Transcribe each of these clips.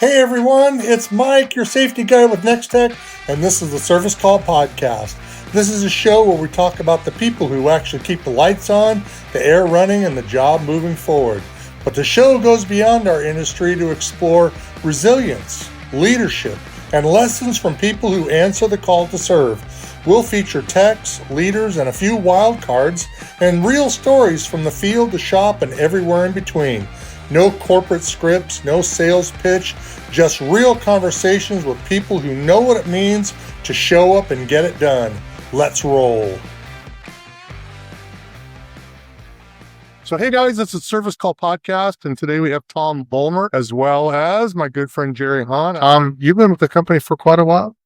Hey everyone, it's Mike, your safety guy with Nextech, and this is the Service Call Podcast. This is a show where we talk about the people who actually keep the lights on, the air running, and the job moving forward. But the show goes beyond our industry to explore resilience, leadership, and lessons from people who answer the call to serve. We'll feature techs, leaders, and a few wild cards, and real stories from the field, the shop, and everywhere in between. No corporate scripts, no sales pitch, just real conversations with people who know what it means to show up and get it done. Let's roll. So hey guys, it's a Service Call Podcast, and today we have Tom Volmert as well as my good friend Jerry Hahn. You've been with the company for quite a while?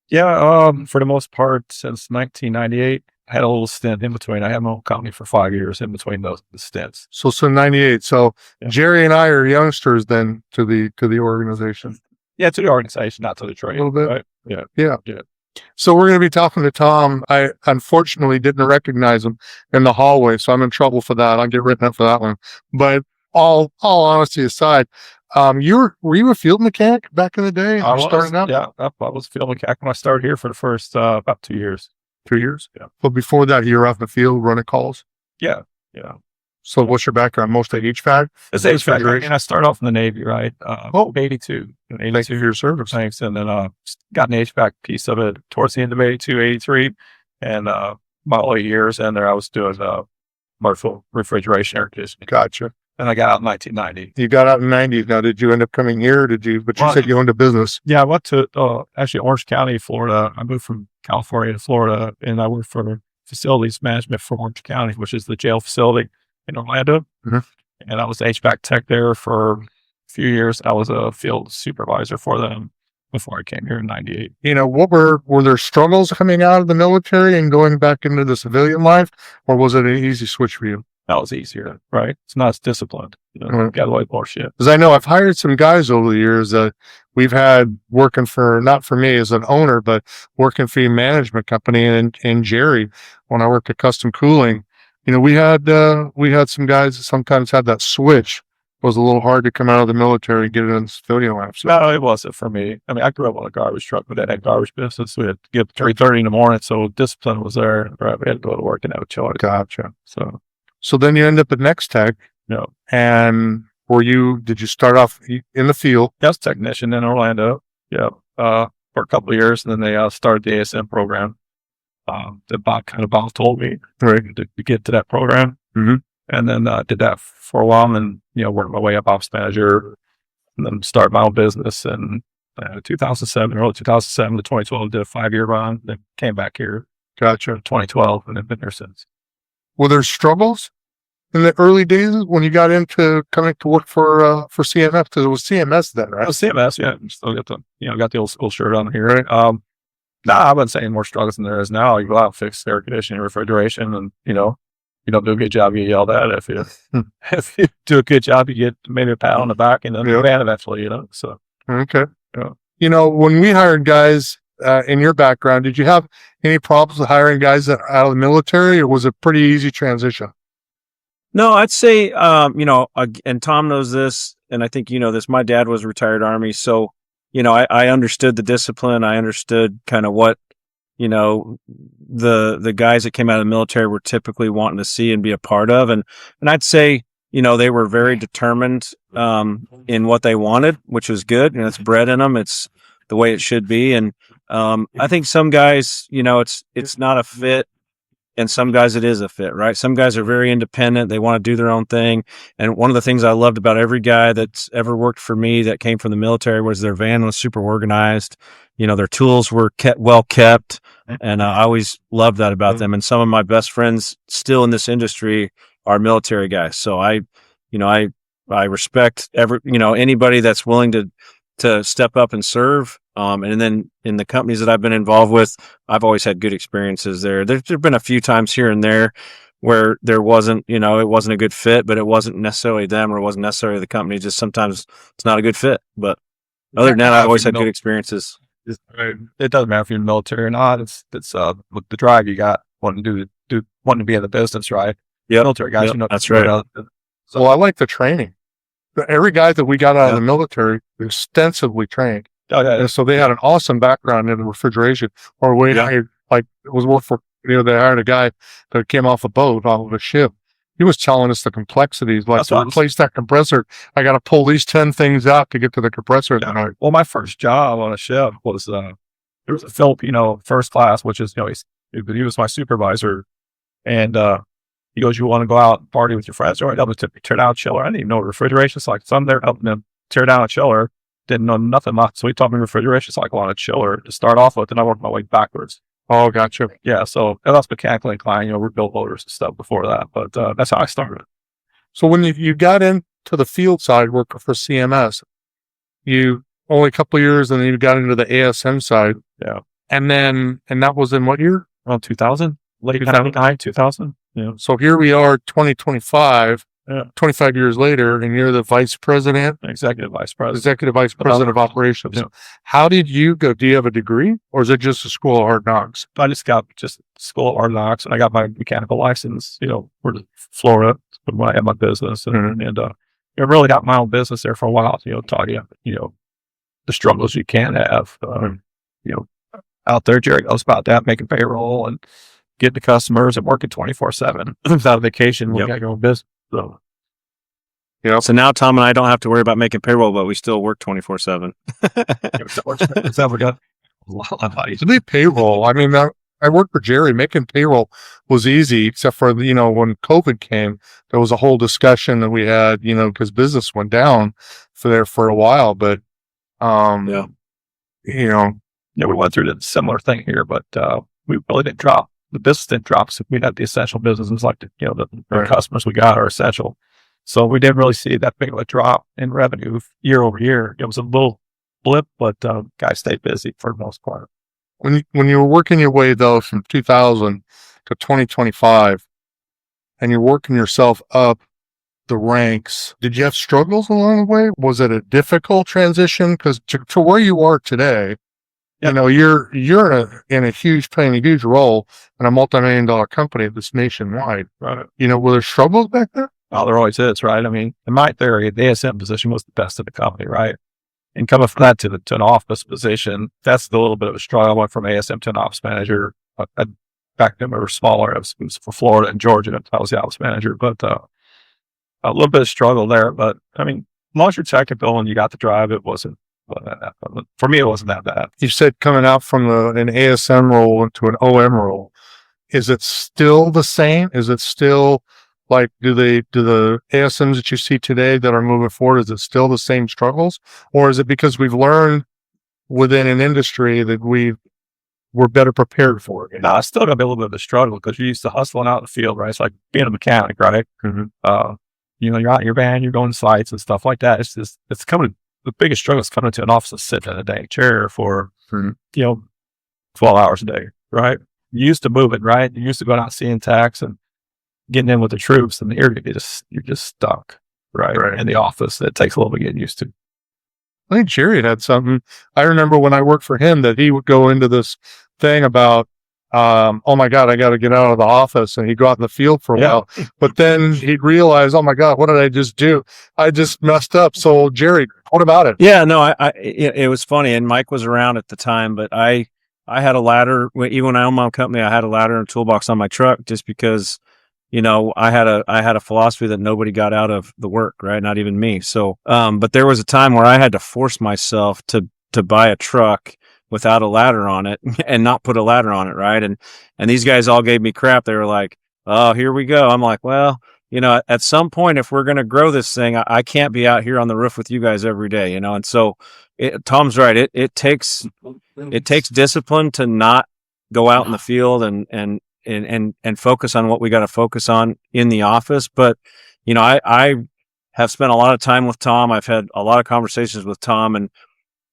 Yeah, for the most part, since 1998. I had a little stint in between. I had my own company for 5 years in between the stints. So 98. So yeah. Jerry and I are youngsters then to the organization. Yeah, to the organization, not to the trade. A little bit. Right? Yeah. So we're going to be talking to Tom. I unfortunately didn't recognize him in the hallway, so I'm in trouble for that. I'll get written up for that one. But all honesty aside, were you a field mechanic back in the day? Starting out? Yeah, I was a field mechanic when I started here for the first about 2 years. 2 years? Yeah. But before that, you were out in the field running calls? Yeah. So what's your background? Mostly HVAC? It's HVAC. I started off in the Navy, right? 82. Thank you for your service. Thanks. And then got an HVAC piece of it towards the end of 82, 83. And my whole years in there, I was doing commercial refrigeration, air conditioning. Gotcha. And I got out in 1990. You got out in 90. Now, did you end up coming here? But you said you owned a business. Yeah, I went to actually Orange County, Florida. I moved from California to Florida, and I worked for facilities management for Orange County, which is the jail facility in Orlando. Mm-hmm. And I was HVAC tech there for a few years. I was a field supervisor for them before I came here in 98. What were there struggles coming out of the military and going back into the civilian life, or was it an easy switch for you? That was easier, right? It's not as disciplined. Got away more shit. Because I know I've hired some guys over the years that we've had working for, not for me as an owner, but working for a management company. And Jerry, when I worked at Custom Cooling, we had some guys that sometimes had that switch. It was a little hard to come out of the military and get it in the civilian life. So. No, it wasn't for me. I mean, I grew up on a garbage truck, but that had garbage business. We had to get up 3:30 in the morning, so discipline was there. Right? We had to go to work and have a choice. Gotcha. So then you end up at Nextech. Yeah. And did you start off in the field? I was a technician in Orlando. Yeah. For a couple of years. And then they started the ASM program. The boss told me to get to that program. Mm-hmm. And then did that for a while and, worked my way up office manager and then started my own business in 2007, early 2007 to 2012, did a 5-year run, then came back here. Gotcha. 2012 and have been there since. Were there struggles in the early days when you got into coming to work for CMS? Because it was CMS then, right? It was CMS, yeah. Still got the old school shirt on here. Right? I wouldn't say any more struggles than there is now. You go out and fix air conditioning, refrigeration, and you don't do a good job, you get yelled at. If you do a good job, you get maybe a pat on the back and then a ban eventually. So okay. Yeah. When we hired guys. In your background, did you have any problems with hiring guys that out of the military, or was it pretty easy transition? No, I'd say, and Tom knows this, and I think this. My dad was retired Army, so I understood the discipline. I understood kind of what the guys that came out of the military were typically wanting to see and be a part of, and I'd say they were very determined in what they wanted, which was good. It's bred in them. It's the way it should be. And I think some guys, it's not a fit, and some guys it is a fit, right? Some guys are very independent. They want to do their own thing. And one of the things I loved about every guy that's ever worked for me that came from the military was their van was super organized. Their tools were well kept. And I always loved that about them. And some of my best friends still in this industry are military guys. So I respect anybody that's willing to step up and serve. And then in the companies that I've been involved with, I've always had good experiences there. There's been a few times here and there where there wasn't, it wasn't a good fit, but it wasn't necessarily them or it wasn't necessarily the company. Just sometimes it's not a good fit. But other than that, I've always had good experiences. It doesn't matter if you're in the military or not. It's with the drive you got wanting to be in the business, right? Yeah, military guys. That's right. Well, I like the training. every guy that we got out of the military extensively trained. Oh, yeah. And so they had an awesome background in refrigeration. Or when I was working for, they hired a guy that came off a boat, off of a ship. He was telling us the complexities, like to replace that compressor, I got to pull these 10 things out to get to the compressor. Yeah. Well, my first job on a ship was, there was a Filipino first class, which is, he was my supervisor. And, he goes, you want to go out and party with your friends? All right, help me tear down a chiller. I didn't even know refrigeration cycle. So I'm there helping him tear down a chiller. Didn't know nothing about it. So he taught me refrigeration cycle on a chiller to start off with, and I worked my way backwards. Oh, gotcha. Yeah, so I was mechanically inclined. We built motors and stuff before that, but that's how I started. So when you got into the field side working for CMS, you only a couple of years, and then you got into the ASM side. Yeah. And that was in what year? Around 2000, late 99, 2000. Yeah. So here we are, 2025, 25 years later, and you're the vice president, executive vice president of operations. Yeah. How did you go? Do you have a degree, or is it just a school of hard knocks? I just got school of hard knocks, and I got my mechanical license, for Florida when I had my business, and I really got my own business there for a while. Taught you, the struggles you can have, out there. Jerry knows about that, making payroll and getting to customers and working 24/7 without a vacation. We got your own business. So, so now Tom and I don't have to worry about making payroll, but we still work 24/7. To be payroll, I mean, I worked for Jerry. Making payroll was easy, except for, when COVID came, there was a whole discussion that we had, because business went down for a while. But, we went through the similar thing here, but we really didn't drop. The business didn't drop. So we had the essential businesses, like the customers we got are essential. So we didn't really see that big of a drop in revenue year over year. It was a little blip, but guys stayed busy for the most part. When you were working your way, though, from 2000 to 2025, and you're working yourself up the ranks, did you have struggles along the way? Was it a difficult transition? Because to where you are today, you're in a playing a huge role in a multi-million-dollar company that's nationwide. Right. Were there struggles back there? Oh, there always is, right? I mean, in my theory, the ASM position was the best of the company, right? And coming from that to an office position, that's a little bit of a struggle. I went from ASM to an office manager. Back then we were smaller. It was for Florida and Georgia. I was the office manager, but a little bit of struggle there. But I mean, as long as you're technical and you got the drive, it wasn't. For me, it wasn't that bad. You said coming out from an ASM role into an OM role. Is it still the same? Is it still like, do the ASMs that you see today that are moving forward, is it still the same struggles? Or is it because we've learned within an industry that we're better prepared for it? No, it's still going to be a little bit of a struggle because you're used to hustling out in the field, right? It's like being a mechanic, right? Mm-hmm. You're out in your van, you're going to sites and stuff like that. It's coming. The biggest struggle is coming to an office and sitting in a dang chair for, 12 hours a day, right? You used to move it, right? You used to going out seeing tax and getting in with the troops, and you're just stuck, right? In the office. It takes a little bit getting used to. I think Jerry had something. I remember when I worked for him that he would go into this thing about, oh my God, I got to get out of the office, and he'd go out in the field for a while. But then he'd realize, oh my God, what did I just do? I just messed up. So Jerry, what about it? Yeah, no, it was funny, and Mike was around at the time, but I had a ladder. Even when I owned my own company, I had a ladder and a toolbox on my truck just because, I had a philosophy that nobody got out of the work, right? Not even me. So, but there was a time where I had to force myself to buy a truck without a ladder on it and not put a ladder on it, right? And these guys all gave me crap. They were like, "Oh, here we go." I'm like, "Well, at some point, if we're going to grow this thing, I can't be out here on the roof with you guys every day, And so, Tom's right. It takes discipline to not go out in the field and focus on what we got to focus on in the office. But I have spent a lot of time with Tom. I've had a lot of conversations with Tom, and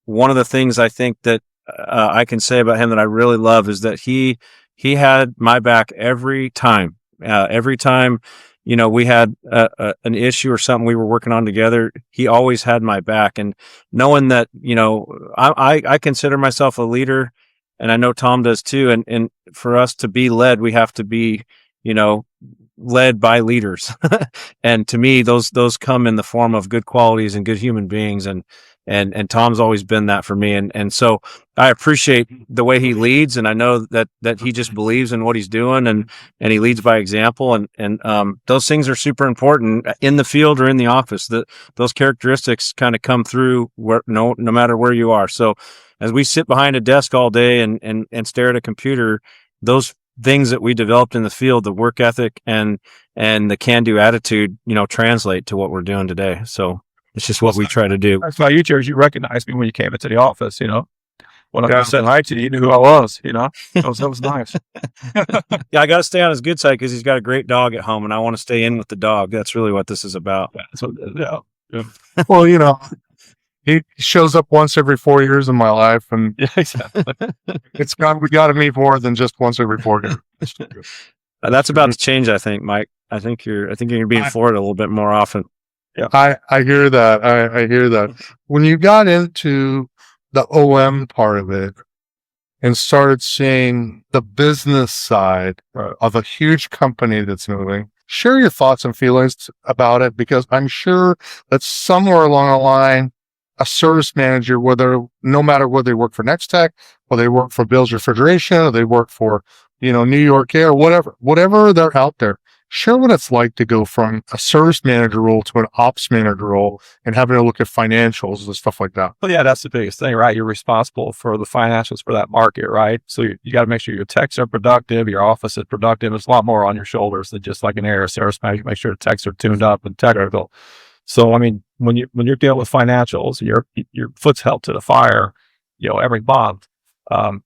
one of the things I think that I can say about him that I really love is that he had my back every time. Every time, we had an issue or something we were working on together, he always had my back. And knowing that, I consider myself a leader, and I know Tom does too. And for us to be led, we have to be, led by leaders. And to me, those come in the form of good qualities and good human beings. And Tom's always been that for me. And so I appreciate the way he leads, and I know that he just believes in what he's doing, and he leads by example. And those things are super important in the field or in the office. Those characteristics kind of come through no matter where you are. So as we sit behind a desk all day and stare at a computer, those things that we developed in the field, the work ethic and the can-do attitude, translate to what we're doing today. So it's just what we try to do. That's why you, Jerry, you recognized me when you came into the office, When I said hi to you, you knew who I was, That was nice. Yeah, I got to stay on his good side because he's got a great dog at home, and I want to stay in with the dog. That's really what this is about. Yeah. Well, he shows up once every 4 years in my life, and Yeah, exactly. we got to meet more than just once every 4 years. That's about to change, I think, Mike. I think you're going to be in Florida a little bit more often. Yeah, I hear that. I hear that. When you got into the OM part of it and started seeing the business side of a huge company that's moving, share your thoughts and feelings about it, because I'm sure that somewhere along the line, a service manager, no matter whether they work for Nextech, or they work for Bill's Refrigeration, or they work for, New York Air, whatever they're out there, share what it's like to go from a service manager role to an ops manager role and having to look at financials and stuff like that. Well, yeah, that's the biggest thing, right? You're responsible for the financials for that market, right? So you got to make sure your techs are productive, your office is productive. There's a lot more on your shoulders than just like an area service manager. Make sure the techs are tuned up and technical. So, I mean, when you're dealing with financials, your foot's held to the fire, every month.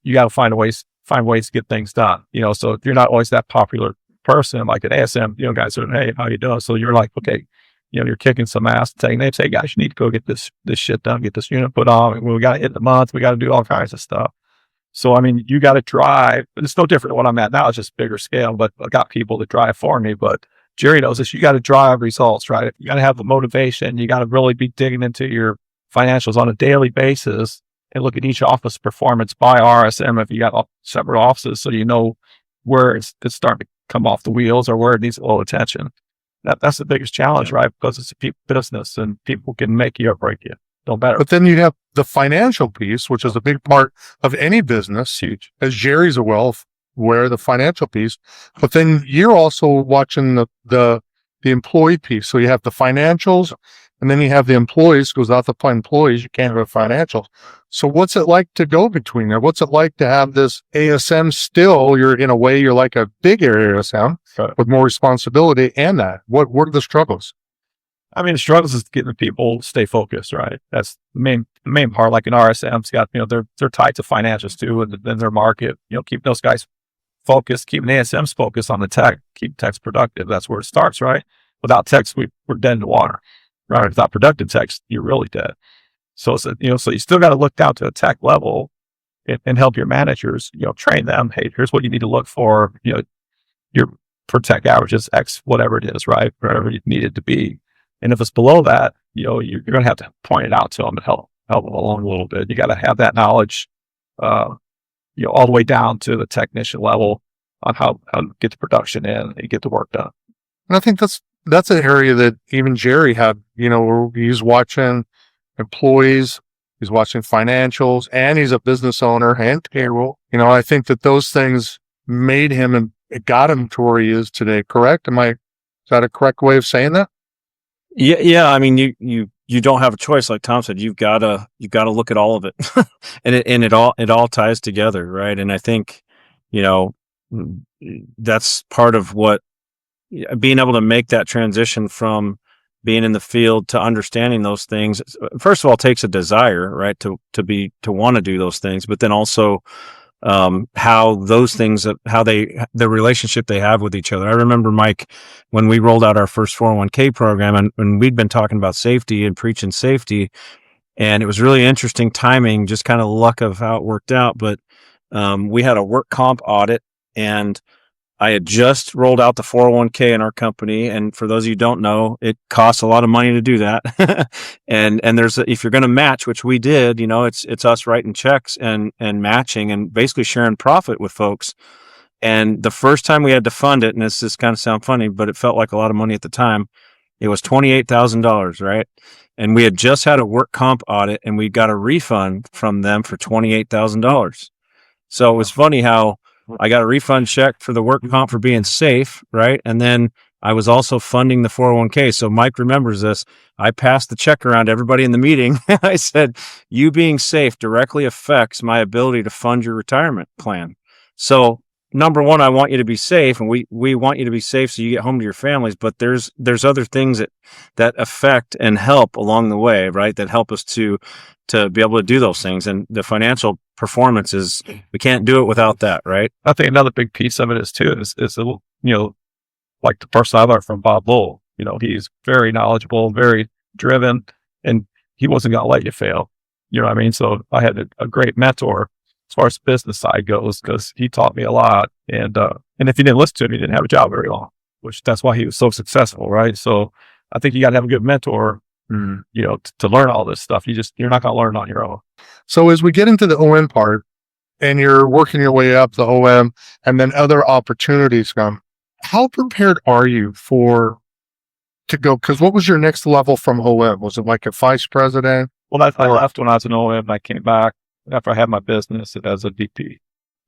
You got to find ways to get things done. So if you're not always that popular person, like an ASM, guys are, hey, how you doing? So you're like, okay, you're kicking some ass, taking names. Hey guys, you need to go get this shit done, get this unit put on. We got to hit the month. We got to do all kinds of stuff. So, I mean, you got to drive. It's no different than what I'm at now. It's just bigger scale, but I got people that drive for me. But Jerry knows this. You got to drive results, right? You got to have the motivation. You got to really be digging into your financials on a daily basis and look at each office performance by RSM if you got separate offices, so you know where it's starting to come off the wheels or where it needs a little attention. That's the biggest challenge, right? Because it's a people business and people can make you or break you. Don't matter. But then you have the financial piece, which is a big part of any business. Huge. As Jerry's aware, the financial piece. But then you're also watching the employee piece. So you have the financials, and then you have the employees, because without the employees, you can't have financials. So what's it like to go between there? What's it like to have this ASM still? You're like a big ASM with more responsibility and that. What are the struggles? I mean, the struggles is getting the people to stay focused, right? That's the main part. Like an RSM's got, they're tied to financials too, and then their market, keep those guys focused, keeping ASM's focused on the tech, keep techs productive. That's where it starts, right? Without techs, we're dead in the water, right? Without productive techs, you're really dead. So, so you still got to look down to a tech level and help your managers, train them. Hey, here's what you need to look for. Your per tech average is X, whatever it is, right? Whatever you need it to be. And if it's below that, you're going to have to point it out to them and help them along a little bit. You got to have that knowledge, all the way down to the technician level on how to get the production in and get the work done. And I think that's an area that even Jerry had, where he's watching employees, he's watching financials, and he's a business owner and payroll. I think that those things made him and it got him to where he is today. Correct? Is that a correct way of saying that? Yeah. I mean, you don't have a choice. Like Tom said, you've got to look at all of it and it all ties together. Right. And I think, that's part of what being able to make that transition from being in the field to understanding those things. First of all, takes a desire, right? To want to do those things, but then also, how those things, the relationship they have with each other. I remember, Mike, when we rolled out our first 401k program and we'd been talking about safety and preaching safety, and it was really interesting timing, just kind of luck of how it worked out. But, we had a work comp audit, and I had just rolled out the 401k in our company. And for those of you who don't know, it costs a lot of money to do that. and if you're going to match, which we did, it's us writing checks and matching and basically sharing profit with folks. And the first time we had to fund it, and this just kind of sound funny, but it felt like a lot of money at the time. It was $28,000, right? And we had just had a work comp audit, and we got a refund from them for $28,000. So it was funny how I got a refund check for the work comp for being safe, right? And then I was also funding the 401k. So Mike remembers this. I passed the check around to everybody in the meeting. I said, you being safe directly affects my ability to fund your retirement plan. So number one, I want you to be safe, and we want you to be safe so you get home to your families. But there's other things that affect and help along the way, right? That help us to be able to do those things. And the financial performance we can't do it without that, right? I think another big piece of it is like the person I learned from Bob Lowell. He's very knowledgeable, very driven, and he wasn't going to let you fail. You know what I mean? So I had a great mentor as far as the business side goes, because he taught me a lot. And if you didn't listen to him, you didn't have a job very long, that's why he was so successful, right? So I think you got to have a good mentor, to learn all this stuff. You're not going to learn on your own. So as we get into the OM part and you're working your way up the OM and then other opportunities come, how prepared are you to go? Because what was your next level from OM? Was it like a vice president? Well, I left when I was an OM, and I came back after I had my business as a VP.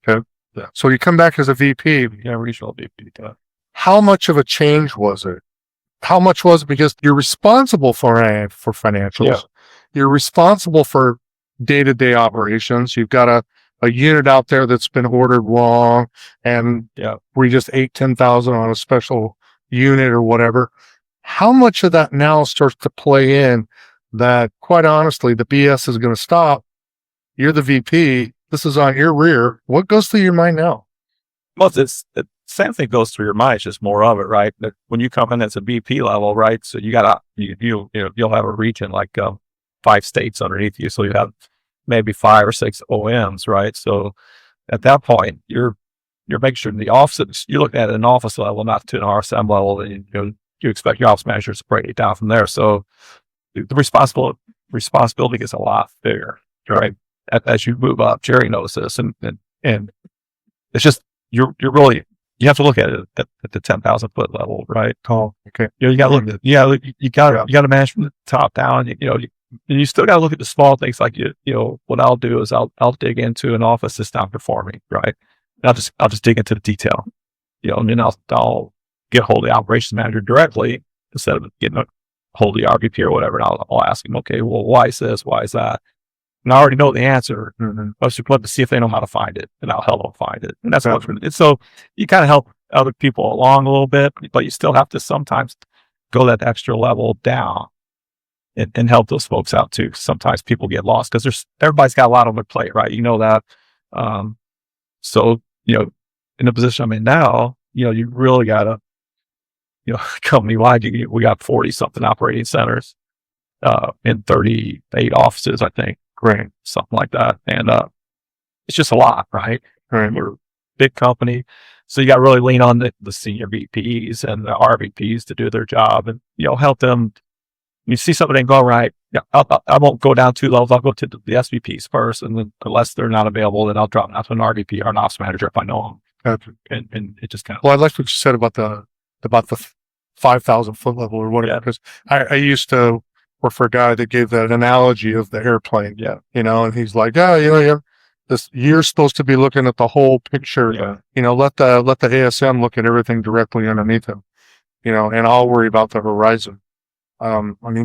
Okay. Yeah. So you come back as a VP. Yeah, regional VP. How much of a change was it? How much was it? Because you're responsible for financials. Yeah. You're responsible for day-to-day operations. You've got a unit out there that's been ordered wrong, and we just ate 10,000 on a special unit or whatever. How much of that now starts to play in that, quite honestly, the BS is going to stop? You're the VP. This is on your rear. What goes through your mind now? Well, the same thing goes through your mind. It's just more of it, right? That when you come in as a VP level, right? So you'll have a region like 5 states underneath you. So you have maybe 5 or 6 OMs, right? So at that point, you're making sure the office, you look at an office level, not to an RSM level, and you expect your office managers to break it down from there. So the responsibility gets a lot bigger, right? As you move up. Jerry knows this, and it's just you have to look at it at the 10,000 foot level, right? Oh, okay. You got to look at you got to manage from the top down. And you still got to look at the small things, like what I'll do is I'll dig into an office that's not performing, right? And I'll just dig into the detail, and then I'll get hold of the operations manager directly instead of getting a hold of the RVP or whatever. And I'll ask him, okay, well, why is this? Why is that? And I already know the answer. Mm-hmm. I just look to see if they know how to find it, and I'll help them find it. And that's what so you kind of help other people along a little bit, but you still have to sometimes go that extra level down and help those folks out too. Sometimes people get lost because everybody's got a lot on their plate, right? You know that. So in the position I'm in now, you really got to, company wide, we got 40 something operating centers, in 38 offices, I think. Great. Something like that. And, it's just a lot, right? We're a big company. So you got to really lean on the senior VPs and the RVPs to do their job and, help them. You see something ain't going right. Yeah, I won't go down 2 levels. I'll go to the SVPs first, and then unless they're not available, then I'll drop down to an RVP or an ops manager if I know them. Gotcha. And it just kind of. Well, I like what you said about the 5,000 foot level or whatever. Because I used to work for a guy that gave that analogy of the airplane. Yeah. And he's like, you're supposed to be looking at the whole picture. Yeah. Let the ASM look at everything directly underneath him. And I'll worry about the horizon.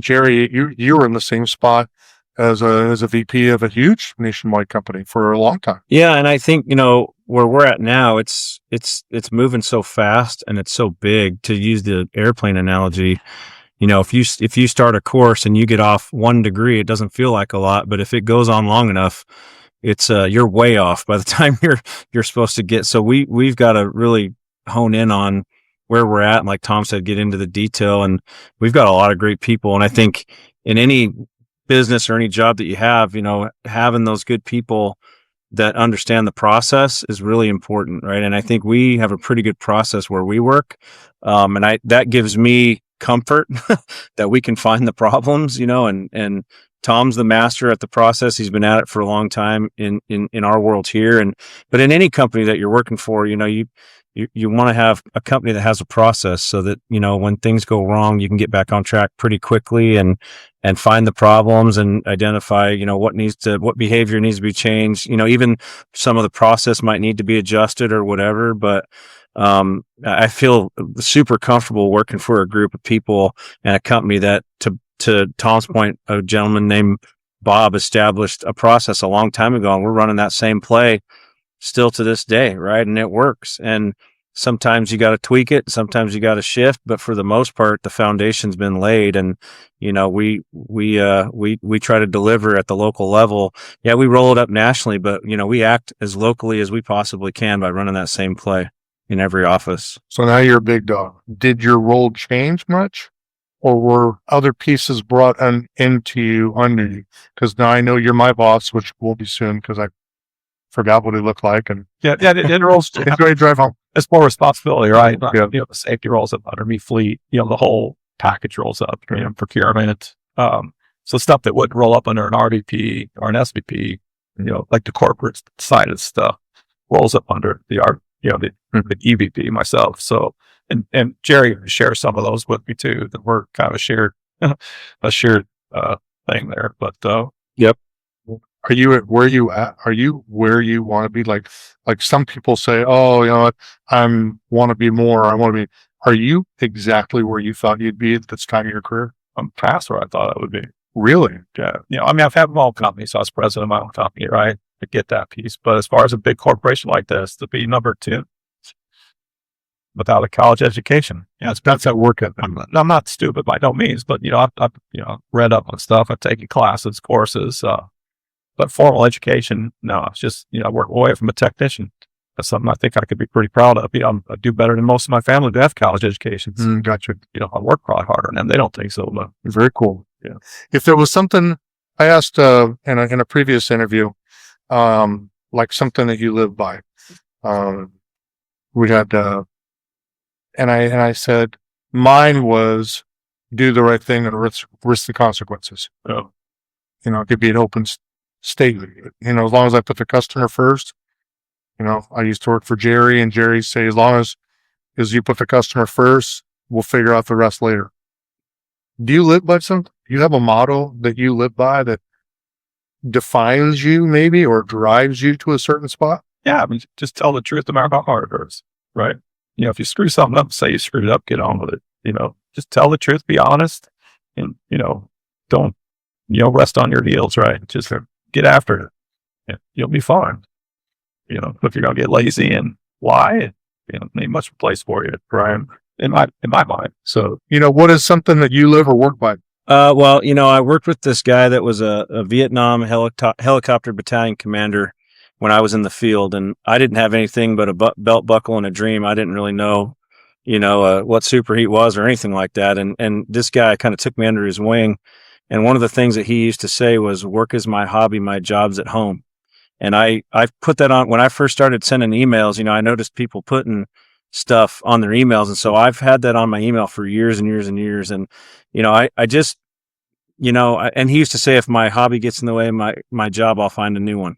Jerry, you were in the same spot as a VP of a huge nationwide company for a long time. Yeah, and I think where we're at now, it's moving so fast and it's so big. To use the airplane analogy, if you start a course and you get off 1 degree, it doesn't feel like a lot, but if it goes on long enough, it's you're way off by the time you're supposed to get. So we've got to really hone in on where we're at, and like Tom said, get into the detail. And we've got a lot of great people. And I think in any business or any job that you have, having those good people that understand the process is really important, right? And I think we have a pretty good process where we work, and that gives me comfort that we can find the problems, and Tom's the master at the process. He's been at it for a long time in our world here. But in any company that you're working for, you want to have a company that has a process so that, when things go wrong, you can get back on track pretty quickly and find the problems and identify, what behavior needs to be changed. Even some of the process might need to be adjusted or whatever, but I feel super comfortable working for a group of people and a company that, to Tom's point, a gentleman named Bob established a process a long time ago, and we're running that same play still to this day, right? And it works. And sometimes you got to tweak it, sometimes you got to shift, but for the most part, the foundation's been laid. And we try to deliver at the local level. Yeah, we roll it up nationally, but we act as locally as we possibly can by running that same play in every office. So now you're a big dog. Did your role change much? Or were other pieces brought into you, under you? Because now I know you're my boss, which will be soon, because I forgot what he looked like. And it rolls. Enjoy your drive home. It's more responsibility, right? Yeah. The safety rolls up under me, fleet. The whole package rolls up. Procurement. So stuff that would roll up under an RVP or an SVP, like the corporate side of stuff, rolls up under the EVP myself. So. And Jerry shares some of those with me too. That we're kind of a shared thing there. But yep. Are you where you at? Are you where you want to be? Like some people say, oh, what? I want to be more. I want to be. Are you exactly where you thought you'd be at this time of your career? I'm past where I thought I would be. Really? Yeah. I've had my own company, so I was president of my own company, right? I get that piece. But as far as a big corporation like this, to be number 2. Without a college education. That's at work ethic. I'm not stupid by no means, but I've read up on stuff. I've taken classes, courses, but formal education, no. It's just I work away from a technician. That's something I think I could be pretty proud of. I do better than most of my family who have college educations. Gotcha. I work probably harder than them. They don't think so, but very cool. Yeah. If there was something I asked in a previous interview, like something that you live by, we had. And I said, mine was do the right thing and risk the consequences. Oh. It could be an open statement. As long as I put the customer first. I used to work for Jerry, and Jerry say, as long as you put the customer first, we'll figure out the rest later. Do you live by something? Do you have a motto that you live by that defines you maybe or drives you to a certain spot? Yeah, just tell the truth no matter how hard it is, right? If you screw something up, say you screwed it up, get on with it. Just tell the truth, be honest, and, don't, rest on your heels, right? Just get after it. And you'll be fine. If you're going to get lazy and lie, ain't much place for you, Brian, in my mind. So, what is something that you live or work by? Well, I worked with this guy that was a Vietnam helicopter battalion commander when I was in the field, and I didn't have anything but a belt buckle and a dream. I didn't really know, what superheat was or anything like that. And this guy kind of took me under his wing. And one of the things that he used to say was, work is my hobby, my job's at home. And I put that on when I first started sending emails. I noticed people putting stuff on their emails. And so I've had that on my email for years and years and years. And, I just, and he used to say, if my hobby gets in the way of my job, I'll find a new one.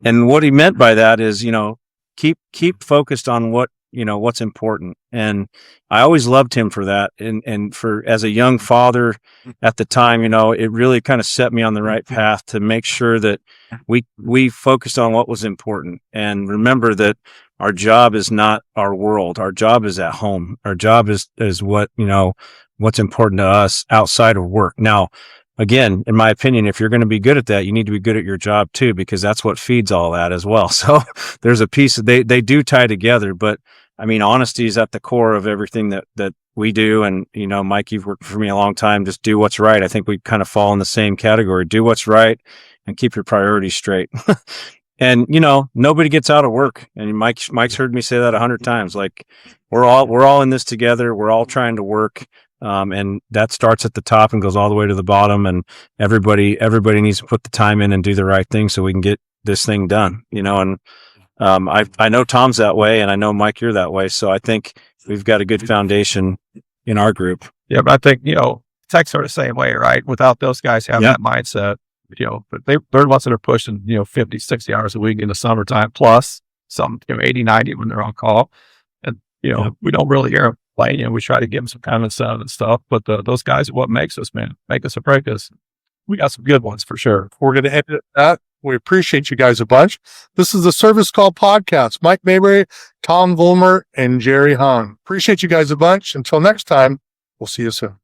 And what he meant by that is, keep focused on what's important. And I always loved him for that. And for, as a young father at the time, it really kind of set me on the right path to make sure that we focused on what was important. And remember that our job is not our world. Our job is at home. Our job is what, what's important to us outside of work. Now, again, in my opinion, if you're going to be good at that, you need to be good at your job too, because that's what feeds all that as well. So there's a piece they do tie together, but honesty is at the core of everything that we do. And, Mike, you've worked for me a long time. Just do what's right. I think we kind of fall in the same category. Do what's right and keep your priorities straight. And, nobody gets out of work. And Mike's heard me say that 100 times. Like, we're all in this together. We're all trying to work. And that starts at the top and goes all the way to the bottom. And everybody needs to put the time in and do the right thing so we can get this thing done, and, I know Tom's that way, and I know, Mike, you're that way. So I think we've got a good foundation in our group. Yeah, but I think, techs are the same way, right? Without those guys having that mindset, but they're the ones that are pushing, 50, 60 hours a week in the summertime, plus some, 80, 90 when they're on call. And, we don't really hear them play. We try to give them some kind of incentive and stuff, but those guys are what makes us, man, make us or break us. We got some good ones for sure. We're going to end it at that. We appreciate you guys a bunch. This is the Service Call Podcast. Mike Mayberry, Tom Volmert, and Jerry Hahn. Appreciate you guys a bunch. Until next time, we'll see you soon.